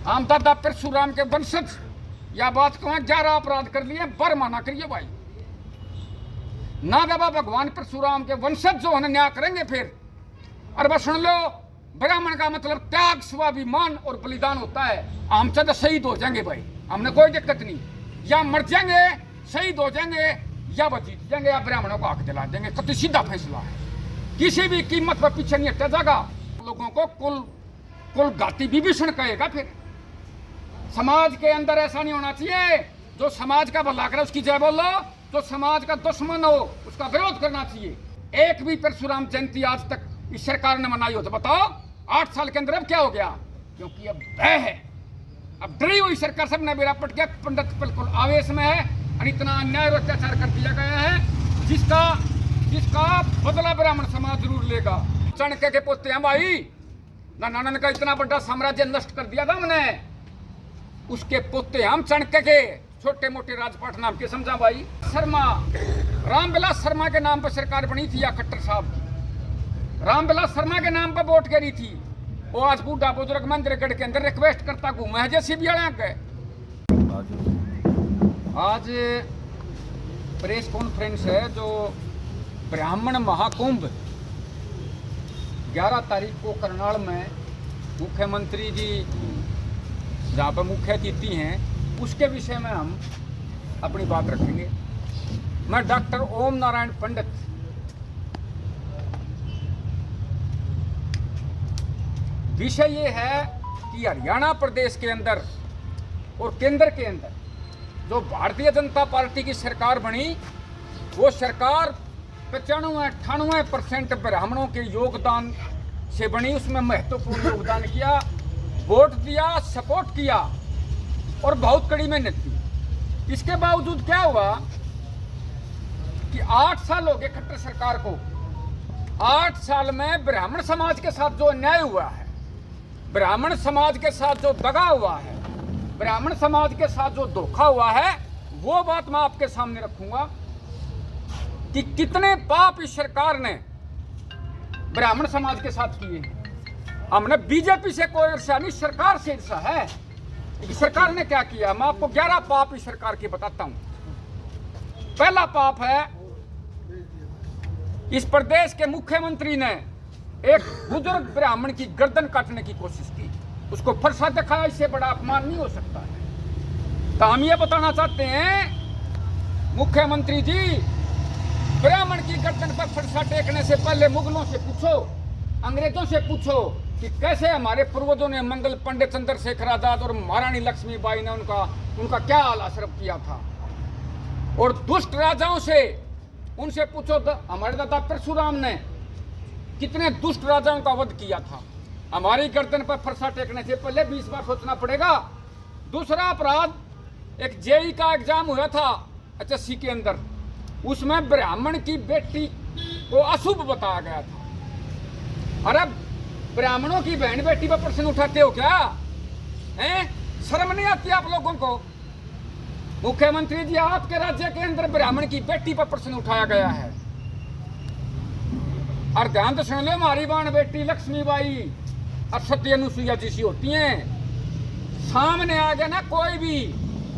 हम दादा परशुराम के वंशज या बात को 11 अपराध कर लिए, बर्मा ना करिए भाई। ना दबा भगवान परशुराम के वंशज जो है न्याय करेंगे फिर। और बस सुन लो, ब्राह्मण का मतलब त्याग, स्वाभिमान और बलिदान होता है। हम तो शहीद हो जाएंगे भाई, हमने कोई दिक्कत नहीं। या मर जाएंगे, शहीद हो जाएंगे, या वो जीत जाएंगे, या ब्राह्मणों को हक दिला देंगे। कति सीधा फैसला है, किसी भी कीमत पर पीछे नहीं हटा जाएगा। लोगों को कुल घाती विभीषण कहेगा फिर। समाज के अंदर ऐसा नहीं होना चाहिए। जो समाज का भला करे उसकी जय बोलो, जो समाज का दुश्मन हो उसका विरोध करना चाहिए। एक भी परशुराम जयंती आज तक इस सरकार ने मनाई हो तो बताओ। 8 साल के अंदर अब क्या हो गया? क्योंकि अब भय है, अब डरी हुई सरकार। सबने बेड़ा पट गया, पंडित बिल्कुल आवेश में है और इतना अन्याय और अत्याचार कर दिया गया है जिसका बदला ब्राह्मण समाज जरूर लेगा। चाणक्य के पोते हैं भाई, नानन का इतना बड़ा साम्राज्य नष्ट कर दिया था हमने, उसके पोते हम चाणक्य के। छोटे मोटे राजपाट नाम के समझा भाई। शर्मा, रामविलास शर्मा के नाम पर सरकार बनी थी, या खट्टर साहब की रामविलास शर्मा के नाम पर वोट करी थी। वो आज बूढ़ा बुजुर्ग मंदिरगढ़ के अंदर रिक्वेस्ट करता घूमे है जैसी भी के। आज प्रेस कॉन्फ्रेंस है जो ब्राह्मण महाकुंभ 11 तारीख को करनाल में मुख्यमंत्री जी जहाँ पर मुख्य अतिथि हैं, उसके विषय में हम अपनी बात रखेंगे। मैं डॉक्टर ओम नारायण पंडित, विषय ये है कि हरियाणा प्रदेश के अंदर और केंद्र के अंदर जो भारतीय जनता पार्टी की सरकार बनी, वो सरकार 95-98% ब्राह्मणों के योगदान से बनी। उसमें महत्वपूर्ण योगदान किया, वोट दिया, सपोर्ट किया और बहुत कड़ी मेहनत की। इसके बावजूद क्या हुआ कि 8 साल हो गए खट्टर सरकार को। 8 साल में ब्राह्मण समाज के साथ जो अन्याय हुआ है, ब्राह्मण समाज के साथ जो दगा हुआ है, ब्राह्मण समाज के साथ जो धोखा हुआ है, वो बात मैं आपके सामने रखूंगा कि कितने पाप इस सरकार ने ब्राह्मण समाज के साथ किए हैं। हमने बीजेपी से कोई ईर्ष्या नहीं, सरकार से ईर्ष्या है कि सरकार ने क्या किया। मैं आपको 11 पाप इस सरकार के बताता हूं। पहला पाप है, इस प्रदेश के मुख्यमंत्री ने एक बुजुर्ग ब्राह्मण की गर्दन काटने की कोशिश की, उसको फरसा दिखाया। इससे बड़ा अपमान नहीं हो सकता है। तो हम ये बताना चाहते हैं, मुख्यमंत्री जी, ब्राह्मण की गर्दन पर फरसा टेकने से पहले मुगलों से पूछो, अंग्रेजों से पूछो कि कैसे हमारे पूर्वजों ने मंगल पंडित चंद्रशेखर आजाद और महारानी लक्ष्मीबाई ने उनका क्या आला शर्फ किया था। और दुष्ट राजाओं से उनसे पूछो, हमारे दादा परशुराम ने कितने दुष्ट राजाओं का वध किया था। हमारी गर्दन पर फरसा टेकने से पहले 20 बार सोचना पड़ेगा। दूसरा अपराध, एक जेई का एग्जाम हुआ था एचएससी के अंदर, उसमें ब्राह्मण की बेटी को अशुभ बताया गया था। अरे ब्राह्मणों की बहन बेटी पर प्रश्न उठाते हो क्या? हैं? शर्म नहीं आती आप लोगों को? मुख्यमंत्री जी, आपके राज्य के अंदर ब्राह्मण की बेटी पर प्रश्न उठाया गया है। और ध्यान तो सुन लो, हमारी बाण बेटी लक्ष्मीबाई और सत्य अनुसुईया जैसी होती हैं। सामने आ गया ना कोई भी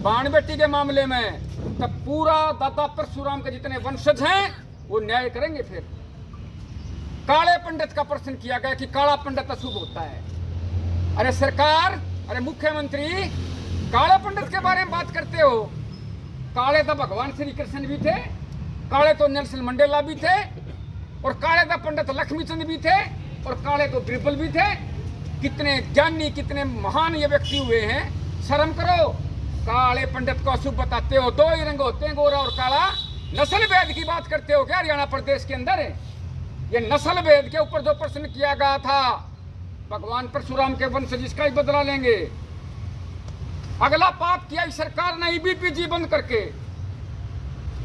बाण बेटी के मामले में, तब पूरा दादा परशुराम के जितने वंशज हैं वो न्याय करेंगे। फिर काले पंडित का प्रश्न किया गया कि काला पंडित अशुभ होता है। अरे सरकार, अरे मुख्यमंत्री, काले पंडित के बारे में बात करते हो? काले तो भगवान श्री कृष्ण भी थे, काले तो नेल्सन मंडेला भी थे, और काले तो पंडित लक्ष्मीचंद भी थे, और काले तो बिरबल भी थे। कितने ज्ञानी, कितने महान ये व्यक्ति हुए हैं। शर्म करो। काले पंडित को अशुभ बताते हो। 2 ही रंग होते हैं, गोरा और काला। नस्ल भेद की बात करते हो क्या हरियाणा प्रदेश के अंदर? ये नस्ल भेद के ऊपर जो प्रश्न किया गया था, भगवान परशुराम के वंशज इसका ही बदला लेंगे। अगला पाप किया इस सरकार ने ईबीपीजी बंद करके।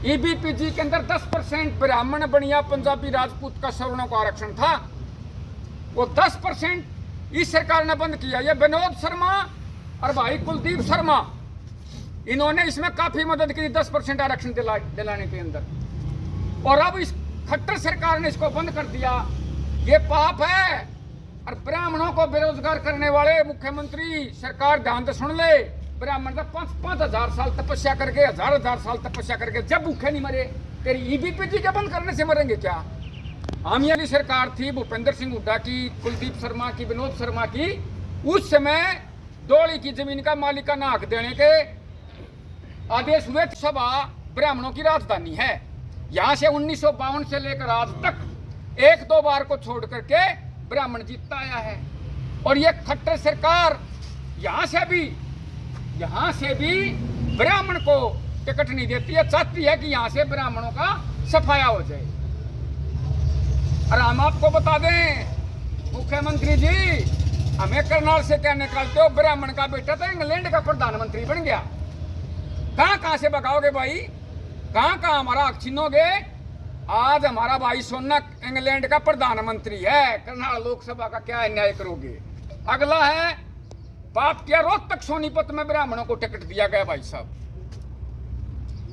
ईबीपीजी के अंदर 10% ब्राह्मण, बनिया, पंजाबी, राजपूत का सवर्णों का आरक्षण था, वो 10% इस सरकार ने बंद किया। ये विनोद शर्मा और भाई कुलदीप शर्मा, इन्होंने इसमें काफी मदद की 10% आरक्षण दिलाने के अंदर। और अब इस खट्टर सरकार ने इसको बंद कर दिया। ये पाप है। और ब्राह्मणों को बेरोजगार करने वाले मुख्यमंत्री सरकार ध्यान से सुन ले, ब्राह्मण का 5,000 साल तपस्या करके, 1,000 साल तपस्या करके जब भूखे नहीं मरे, तेरी ईबीपीटी के बंद करने से मरेंगे क्या? आमिया की सरकार थी, भूपेंद्र सिंह हुड्डा की, कुलदीप शर्मा की, विनोद शर्मा की, उस समय डोली की जमीन का मालिकाना हक देने के आदेश हुए। सभा ब्राह्मणों की राजधानी है। यहाँ से 1952 से लेकर आज तक 1-2 बार को छोड़ करके ब्राह्मण जीतता आया है। और ये खट्टर सरकार यहाँ से भी ब्राह्मण को टिकट नहीं देती है, चाहती है कि यहाँ से ब्राह्मणों का सफाया हो जाए। और हम आपको बता दें मुख्यमंत्री जी, हमें करनाल से क्या निकालते हो? ब्राह्मण का बेटा तो इंग्लैंड का प्रधानमंत्री बन गया। कहां से भगाओगे भाई? कहां हमारा हक छीनोगे? आज हमारा भाई सोनक इंग्लैंड का प्रधानमंत्री है, करनाल लोकसभा का क्या अन्याय करोगे? अगला है बात किया, रोहतक सोनीपत में ब्राह्मणों को टिकट दिया गया। भाई साहब,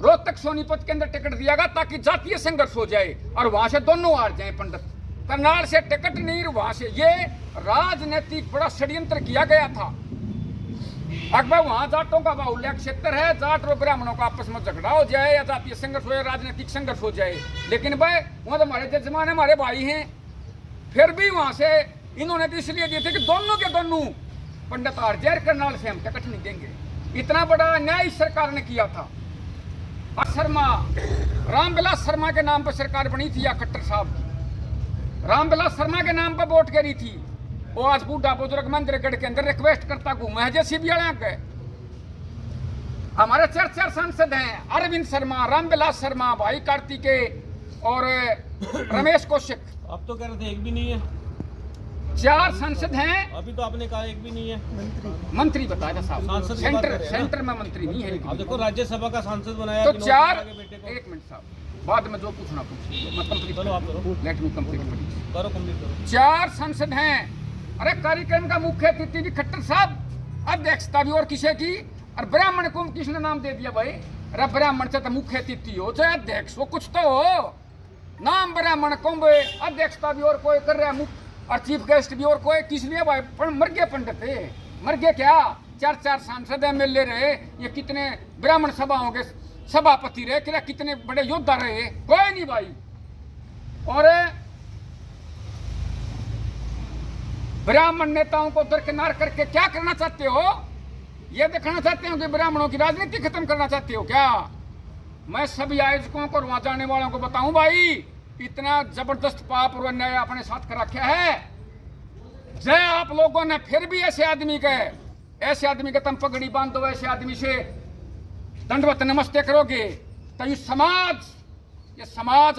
रोहतक सोनीपत के अंदर टिकट दिया गया ताकि जातीय संघर्ष हो जाए और वहां से दोनों हार जाए पंडित। करनाल से टिकट नहीं, वहां से ये राजनीतिक बड़ा षड्यंत्र किया गया था। अकबर वहां जाटों का बाहुल्य क्षेत्र है, जाट और ब्राह्मणों का आपस में झगड़ा हो जाए या जातीय संघर्ष हो जाए, राजनीतिक संघर्ष हो जाए। लेकिन भाई वहां तो हमारे जजमान हमारे भाई हैं, फिर भी वहां से इन्होंने तो इसलिए दिए थे कि दोनों के दोनों पंडित हार जाए, करनाल से हम टिकट नहीं देंगे। इतना बड़ा अन्याय सरकार ने किया था। शर्मा, रामविलास शर्मा के नाम पर सरकार बनी थी या खट्टर साहब की, रामविलास शर्मा के नाम पर वोट करी थी। वो आज बूढ़ा बुजुर्ग मंदिरगढ़ के अंदर रिक्वेस्ट करता घूमे जैसी भी के। हमारे 4 सांसद हैं, अरविंद शर्मा, रामविलास शर्मा, भाई कार्तिकेय और रमेश कौशिक। अब तो कह रहे थे एक भी नहीं है। 4 सांसद हैं। अभी तो आपने कहा एक भी नहीं है। मंत्री बताया साहब, सेंटर में मंत्री नहीं है। अब देखो राज्यसभा का सांसद बनाया तो 4, एक मिनट साहब, बाद में जो पूछना पूछिए, मैं कंप्लीट करो, आप करो, लेट मी कंप्लीट करो, कंप्लीट करो। 4 सांसद हैं। अरे कार्यक्रम का मुख्य अतिथि भी खट्टर साहब, अध्यक्षता भी और किसे की, और ब्राह्मण को किसने नाम दे दिया भाई? अरे ब्राह्मण से तो मुख्य अतिथि हो चाहे अध्यक्ष हो, कुछ तो हो। नाम ब्राह्मण कुंभ, अध्यक्षता भी और कोई कर रहा है, और चीफ गेस्ट भी और कोई, किस लिए भाई? मर गए पंडित, मर गए क्या? 4 सांसद एमएलए रहे, ये कितने ब्राह्मण सभाओं के सभापति रहे, क्या कितने बड़े योद्धा रहे? कोई नहीं भाई। और ब्राह्मण नेताओं को दरकिनार करके क्या करना चाहते हो? ये दिखाना चाहते हो कि ब्राह्मणों की राजनीति खत्म करना चाहते हो क्या? मैं सभी आयोजकों को, वहां जाने वालों को बताऊं भाई, इतना जबरदस्त पाप और अन्याय अपने साथ कर रखा है। जय आप लोगों ने फिर भी ऐसे आदमी के तुम पगड़ी बांधो, ऐसे आदमी से दंडवत नमस्ते करोगे तो ये समाज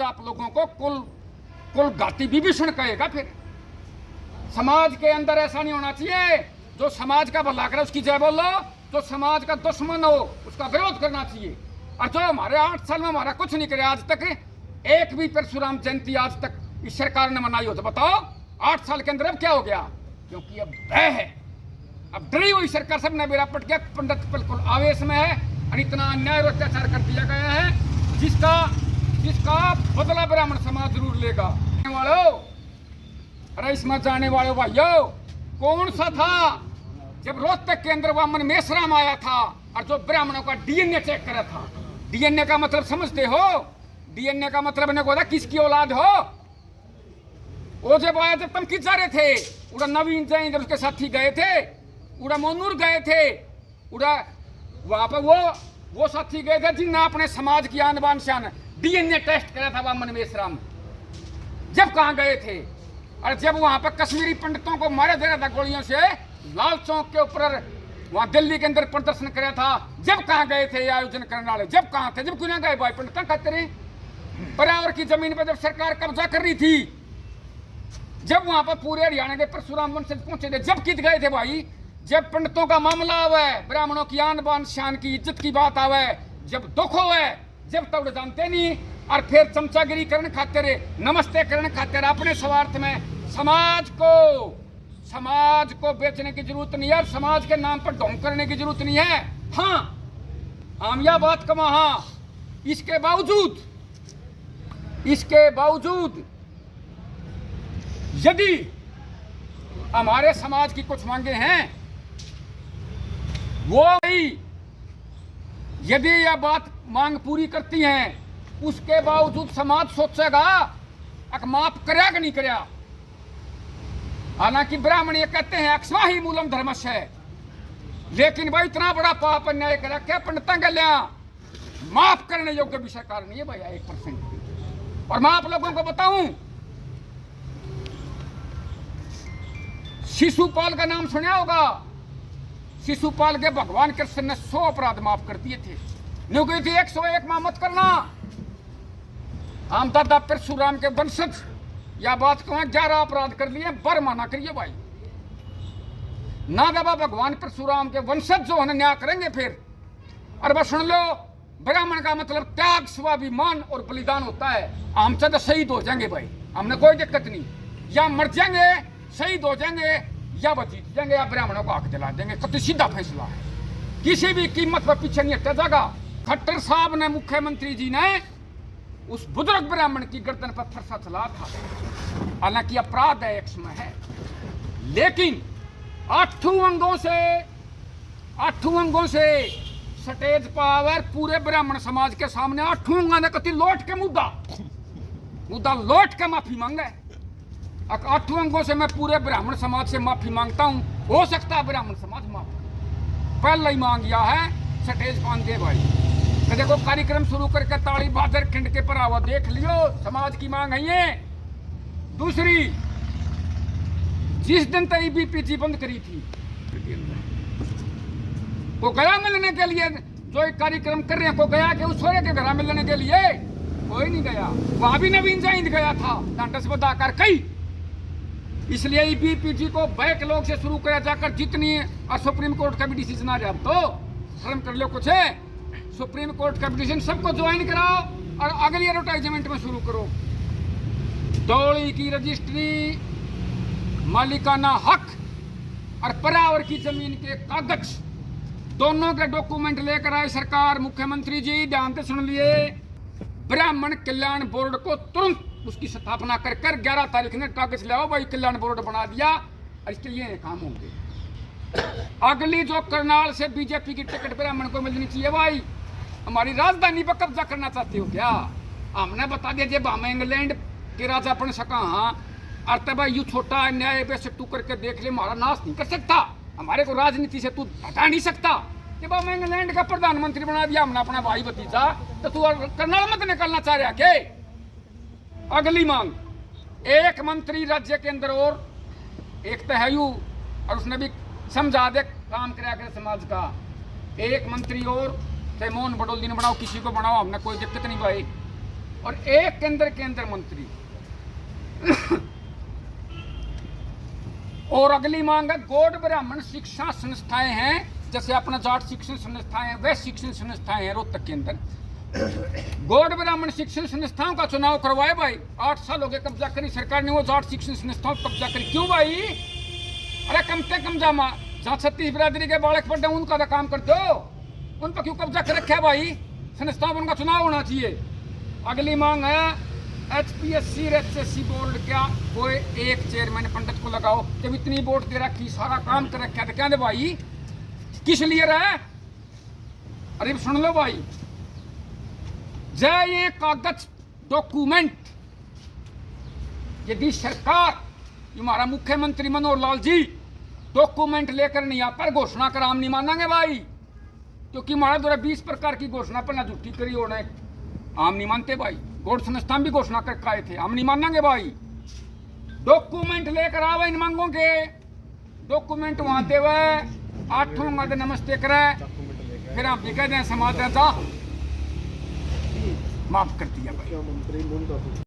आप लोगों को कुल घाती विभीषण कहेगा। फिर समाज के अंदर ऐसा नहीं होना चाहिए। जो समाज का भला करे उसकी जय बोलो, जो समाज का दुश्मन हो उसका विरोध करना चाहिए। और जो हमारे 8 साल में हमारा कुछ नहीं करे आज तक, एक भी परशुराम जयंती आज तक इस सरकार ने मनाई हो तो बताओ 8 साल के अंदर अब क्या हो गया? क्योंकि अब भय है, अब डरी हुई सरकार, सब ने बेड़ा पट गया। पंडित बिल्कुल आवेश में है और इतना अन्याय और अत्याचार कर दिया गया है जिसका बदला ब्राह्मण समाज जरूर लेगा। अरे इसमें जाने वाले भाइयों, कौन सा था जब रोहतक के अंदर वामन मेश्राम आया था और जो ब्राह्मणों का डीएनए चेक करा था? डीएनए का मतलब समझते हो? डीएनए का मतलब ने को किसकी औलाद हो? वो जब आया जब तुम किस जा रहे थे? उड़ा नवीन जैन जब उसके साथी गए थे, उड़ा मोनूर गए थे, उड़ा वहां पर वो साथी गए थे जिन्हें अपने समाज की आन बान शान डीएनए टेस्ट करा था वामन मेश्राम। जब कहाँ गए थे? और जब वहां पर कश्मीरी पंडितों को मारा जा रहा था गोलियों से, लाल चौक के ऊपर वहां दिल्ली के अंदर प्रदर्शन कराया था, जब कहाँ गए थे आयोजन करने वाले? जब कहाँ थे? जब क्यों ना गए भाई? पंडित कहते रहे बराबर की जमीन पर जब सरकार कब्जा कर रही थी, जब वहां पर पूरे हरियाणा के परशुराम वंशज पहुंचे थे, जब कित गए थे भाई? जब पंडितों का मामला आवे, ब्राह्मणों की आन बान शान की इज्जत की बात आवे, जब दुख होवे, जब तब जानते नहीं, और फिर चमचागिरी करने खाते रहे, नमस्ते करने खाते रहे अपने स्वार्थ में। समाज को बेचने की जरूरत नहीं है, समाज के नाम पर ढोंग करने की जरूरत नहीं है। हाँ, आमिया बात का वहां इसके बावजूद यदि हमारे समाज की कुछ मांगे हैं, वो ही यदि यह बात मांग पूरी करती हैं, उसके बावजूद समाज सोचेगा अक माफ करया कि नहीं करया। हालांकि ब्राह्मण ये कहते हैं अक्षमा ही मूलम धर्मस्य है, लेकिन भाई इतना बड़ा पाप अन्याय करा क्या पंडिता गल्या माफ करने योग्य विषय कारण नहीं है भैया 1%। और मैं आप लोगों को बताऊं, शिशुपाल का नाम सुना होगा। शिशुपाल के भगवान कृष्ण ने 100 अपराध माफ कर दिए थे, न्यू गई थी 101 माफ मत करना। हम दादा परशुराम के वंशज या बात को 11 अपराध कर लिए, बर्मा ना करिए भाई। ना दादा भगवान परशुराम के वंशज जो है न्याय करेंगे फिर। और बस सुन लो, ब्राह्मण का मतलब त्याग, स्वाभिमान और बलिदान होता है। हम तो शहीद हो जाएंगे भाई, हमने कोई दिक्कत नहीं, या मर जाएंगे, शहीद हो जाएंगे, या वो जीत जाएंगे, या ब्राह्मणों को आग जला देंगे। कति सीधा फैसला है, किसी भी कीमत पर पीछे नहीं हटा जाएगा। खट्टर साहब ने, मुख्यमंत्री जी ने उस बुजुर्ग ब्राह्मण की गर्दन पर फरसा चला था। हालांकि अपराध है, एक समय है, लेकिन 8 अंगों से स्टेज पावर पूरे ब्राह्मण समाज के सामने 8 अंगों ने कति लौट के मुद्दा लौट के माफी मांगा है। 8 अंगों से मैं पूरे ब्राह्मण समाज से माफी मांगता हूं। हो सकता है ब्राह्मण समाज माफ पहले ही मांग गया है, स्टेज पान दे भाई। तो देखो कार्यक्रम शुरू करके ताली बहादुर खंड के पर आवा देख लियो, समाज की मांग है ये। दूसरी, जिस दिन तक बीपीजी बंद करी थी, वो गया मिलने के लिए, जो एक कार्यक्रम कर रहे हैं, को गया कि उस छोरे के घर मिलने के लिए? कोई नहीं गया। वहां भी नवीन जाइंद गया था, डांटस बताकर कई। इसलिए बीपीजी को बैक लोग से शुरू किया जाकर जितनी, और सुप्रीम कोर्ट का भी डिसीजन आ जाए तो शर्म कर लो कुछ है। सुप्रीम कोर्ट का डिसीजन सबको ज्वाइन कराओ और अगली एडवर्टाइजमेंट में शुरू करो। दौड़ी की रजिस्ट्री, मालिकाना हक और पर्यावरण की जमीन के कागज, दोनों के डॉक्यूमेंट लेकर आए सरकार। मुख्यमंत्री जी ध्यान से सुन लिए, ब्राह्मण कल्याण बोर्ड को तुरंत उसकी स्थापना कर 11 तारीख ने कागज ले आओ भाई, कल्याण बोर्ड बना दिया और इसके लिए काम होंगे। अगली जो करनाल से बीजेपी की टिकट ब्राह्मण को मिलनी चाहिए भाई। हमारी राजधानी पर कब्जा करना चाहते हो क्या? हमने बता दिया जब हम इंग्लैंड के राजा बन सका। हाँ, अरे भाई यू छोटा अन्याय पे तू करके देख ले, हमारा नाश नहीं कर सकता, हमारे को राजनीति से तू हटा नहीं सकता। जब हम इंग्लैंड का प्रधानमंत्री बना दिया हमने अपना भाई भतीजा, तो तू करनाल मत निकलना चाह रहा क्या? अगली मांग, एक मंत्री राज्य के अंदर और एक तो है यू, और उसने भी समझा दे काम कराया समाज का। एक मंत्री और, चाहे मोहन बडोली ने बनाओ, किसी को बनाओ, हमने कोई दिक्कत नहीं भाई। और एक केंद्र के अंदर मंत्री। और अगली मांग है, गौड़ ब्राह्मण शिक्षा संस्थाएं हैं, जैसे अपना जाट शिक्षण संस्थाएं हैं, वे शिक्षण संस्थाएं हैं रोहतक के अंदर। गौड़ ब्राह्मण शिक्षण संस्थाओं का चुनाव करवाए भाई। 8 साल हो गए कब्जा करी सरकार ने, वो जाट शिक्षण संस्थाओं पर कब्जा करी। क्यों भाई? अरे कम से कम जहाँ 36 बिरादरी के बालक पढ़ते हैं उनका तो काम कर दो, उन पर क्यों कब्जा कर रखा है भाई? संस्थाओं पर उनका चुनाव होना चाहिए। अगली मांग है, HPSC और HSC बोर्ड क्या कोई एक चेयरमैन पंडित को लगाओ। जब इतनी वोट दे रखी, सारा काम कर रखा, तो क्या दे भाई, किस लिए रहा? अरे सुन लो भाई, जय ये कागज डॉक्यूमेंट यदि सरकार, हमारा मुख्यमंत्री मनोहर लाल जी डॉक्यूमेंट लेकर नहीं आता, घोषणा कर हम नहीं मानेंगे भाई। क्योंकि हमारा द्वारा 20 प्रकार की घोषणा पर ना झूठी करी होने, हम नहीं मानते भाई। गौड़ संस्थान भी घोषणा कर आए थे, हम नहीं मानेंगे भाई। डॉक्यूमेंट लेकर आवे इन मांगों के, डॉक्यूमेंट वहां देवे, 8 मादे नमस्ते करे, फिर हम भी कह दें समाज माफ कर दिया भाई।